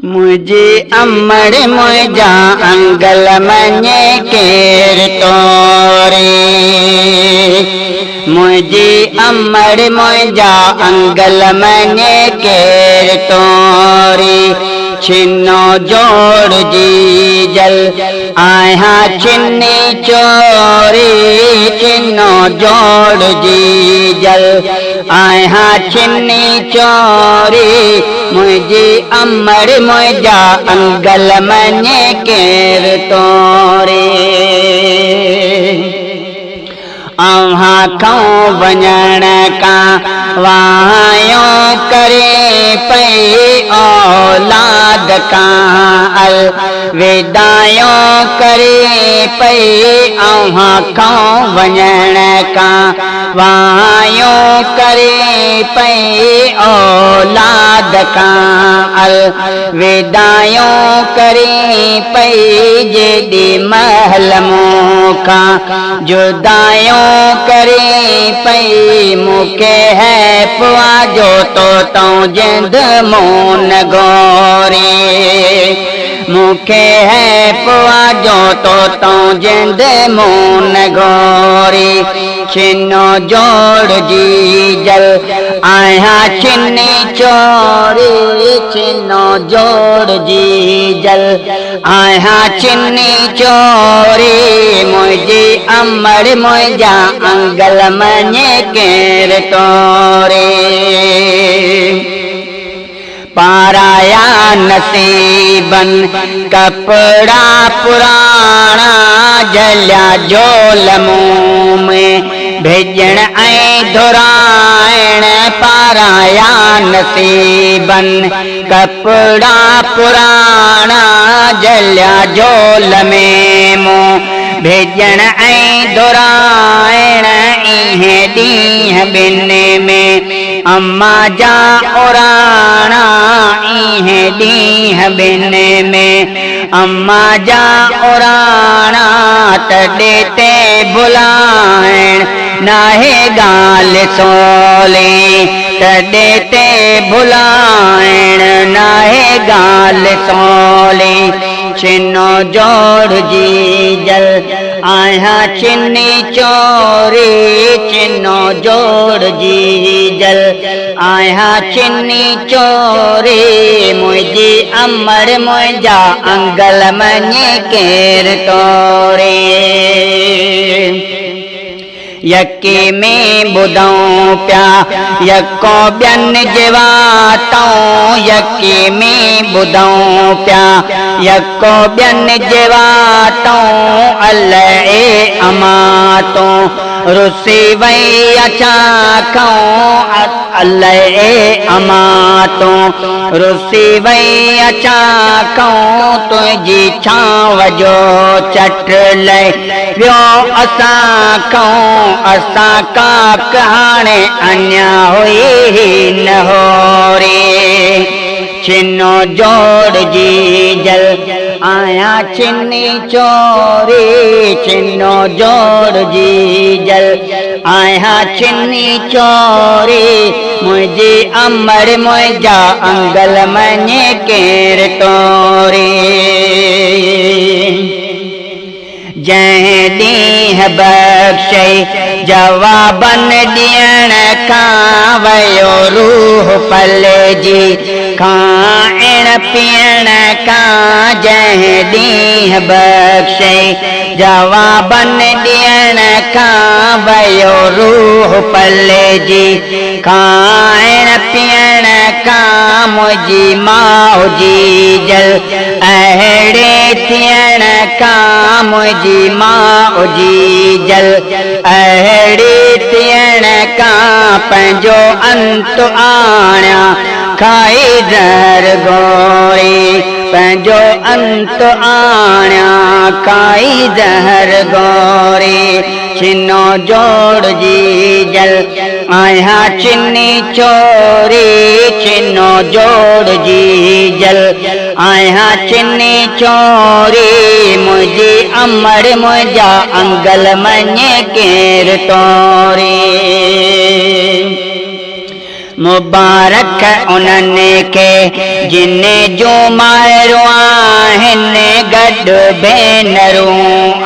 मुझे अमर मुझा अंगल मने केर तोरे मुझे अमर मुझा अंगल मने केर तोरे छिन्नो जोड़ जी जल आया छिन्नी चोरी छिन्नो जोड़ जी जल आया छिन्नी चोरी मुझे अमर मुझा अंगल मने केर तोरे आहा खां वञण का वायो करे पई औलाद का अल विदायो करे पई आहा खां वञण का वायो करे पई औलाद का अल विदायो करे पई जेडी महल मोखा जुदायो करे पई मुके है पुआ जो तो जिंद मोन गोरे मुखे है पुआ जो तो जिंद मोन गोरे छिन्नो जोड़ जी जल आया छिन्नी चोरी छिन्नो जोड़ जी जल आया छिन्नी चोरी मुझे अमर मुझा अंगल मने केर तोरे पाराया नसीबन कपड़ा पुराना जलिया झोल मुँह में भेजण ऐं धुराइण पाराया नसीबन कपड़ा पुराना जलिया झोल में मुँह भेजण ऐं धुराइण इहे ॾींहं ॿिनि में अम्मा जा उराणा इहे ॾींहं ॿिनि में अम्मा जा उराणा तॾहिं ते भुलाइण नाहे ॻाल्हि सोली तॾहिं ते भुलाइण नाहे ॻाल्हि सोली छिन्नो जोड़ जी जल आया छिन्नी चोरी छिन्नो जोड़ जी जल आया छिन्नी चोरी मुझी अमर मुझा अंगल मने केर तोरे यके में बुधऊं प्या यको ॿियन जेवातऊं यके में बुधऊं प्या यको ॿियन जेवातऊं अल्लाह अमातूं रुसी वई अचा खाऊं अल्लाह अमातूं रुसी वई अचा खाऊं तुझी छांव जो चट लय वियो असां खाऊं असां का कहाणे अञा हुई न हो रे छिन्नो जोड़ जी जल आया छिन्नी चोरी छिन्नो जोड़ जी जल आया छिन्नी चोरी मुझे अमर मुझा अंगल मने केर तोरे जंहिं ॾींहुं बख़्शई जवाबन ॾियण खां वयो रूह पलजी खाइण पीअण खां जंहिं ॾींहुं बख़्शई जवाबन ॾियण खां वयो रूह पलजी खाइण पीअण खां मुंहिंजी माउ जी जल अहिड़े थियण खां मुंहिंजी माउ जी जल अहिड़े थियण खां पंहिंजो अंत आणिया खाई ज़हर गोरी पंहिंजो अंत आणिया खाई ज़हर गोरी छिन्नो जोड़ जी जल आया छिन्नी चोरी छिन्नो जोड़ जी जल आया छिन्नी चोरी मुझी अमर मुझा अंगल मने केर तोरे मुबारक उन्हनि खे जिन जो माहिरूं आहिनि गॾु भेनरूं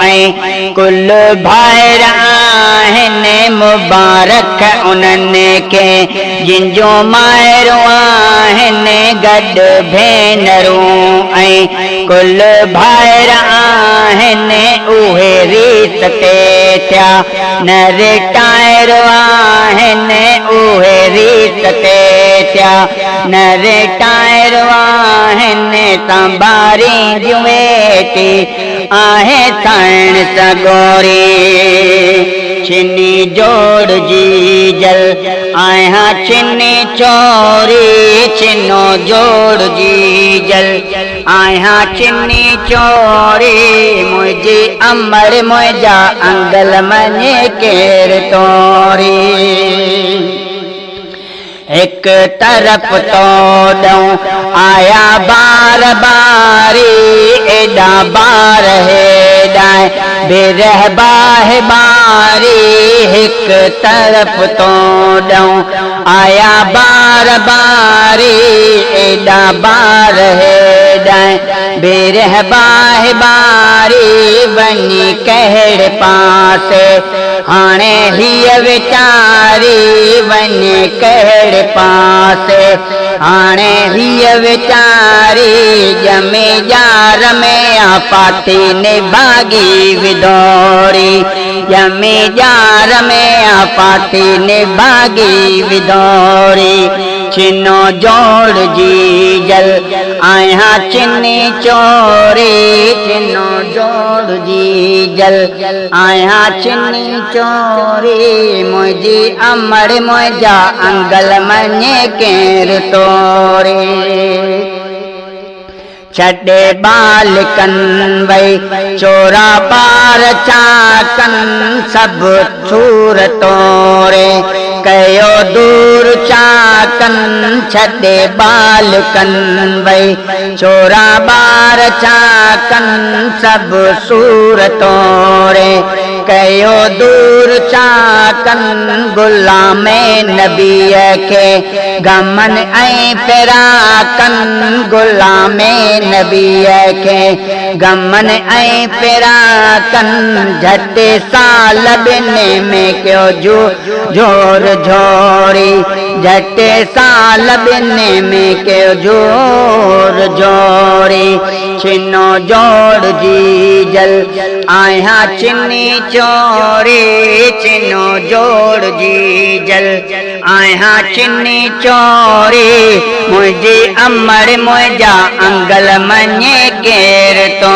ऐं कुल भाइर आहिनि। मुबारक उन्हनि खे जिन जो माहिरूं आहिनि गॾु भेनरूं ऐं कुल भाइर आहिनि। उहे रीत ते थिया न रिटायर आहिनि। उहे रीत ते थिया न रिटायर आहिनि। तंबारी जूं वेठी आहे साइण सगोरी छिनी जोड़जी जल आया छिनी चोरी छिनो जोड़जी जल आया छिनी चोरी मुझी अमर मुझा अंगल मने केर तोरी। एक तरफ तो दऊं आया बार बारी एडा बार हेडाए बेरह बाहे बारी। एक तरफ तो दऊं आया बार बारी एडा बार हेडाए बेरह बाहे बारी। वनी कहड़ पासे हाणे हिय विचारी वनी कहड़ पासे हाणे हिय विचारी। जमे जार में आपाती ने भागी विदोरी जमे जार में आपाती ने भागी विदोरी। छिनो जोड़ जी जल आया छिनी चोरी छिनो जोड़ जी जल आया छिनी चोरी। मुझी अमर मुझा अंगल मने केर तोरी। छड़े बालकन वई चोरा पार चाकन सब छूर तोरे कयो दूर चाकन। छड़े बालकन वई चोरा बार चाकन सब सूर तोरे कयो दूर चाकन। गुलाम नबीअ खे गमन ऐं फिराकन गुलाम नबीअ खे गमन ऐं फिराकन। झटि साल ॿिनि में कयो जोर झोरी झटि साल ॿिनि में कयो जोर झोरी। छिनो जोड़ जी जल आया छिनी चोरी छिनो जोड़ जी जल आया छिनी चोरी। मुझी अमर मुझा अंगल मने केर तो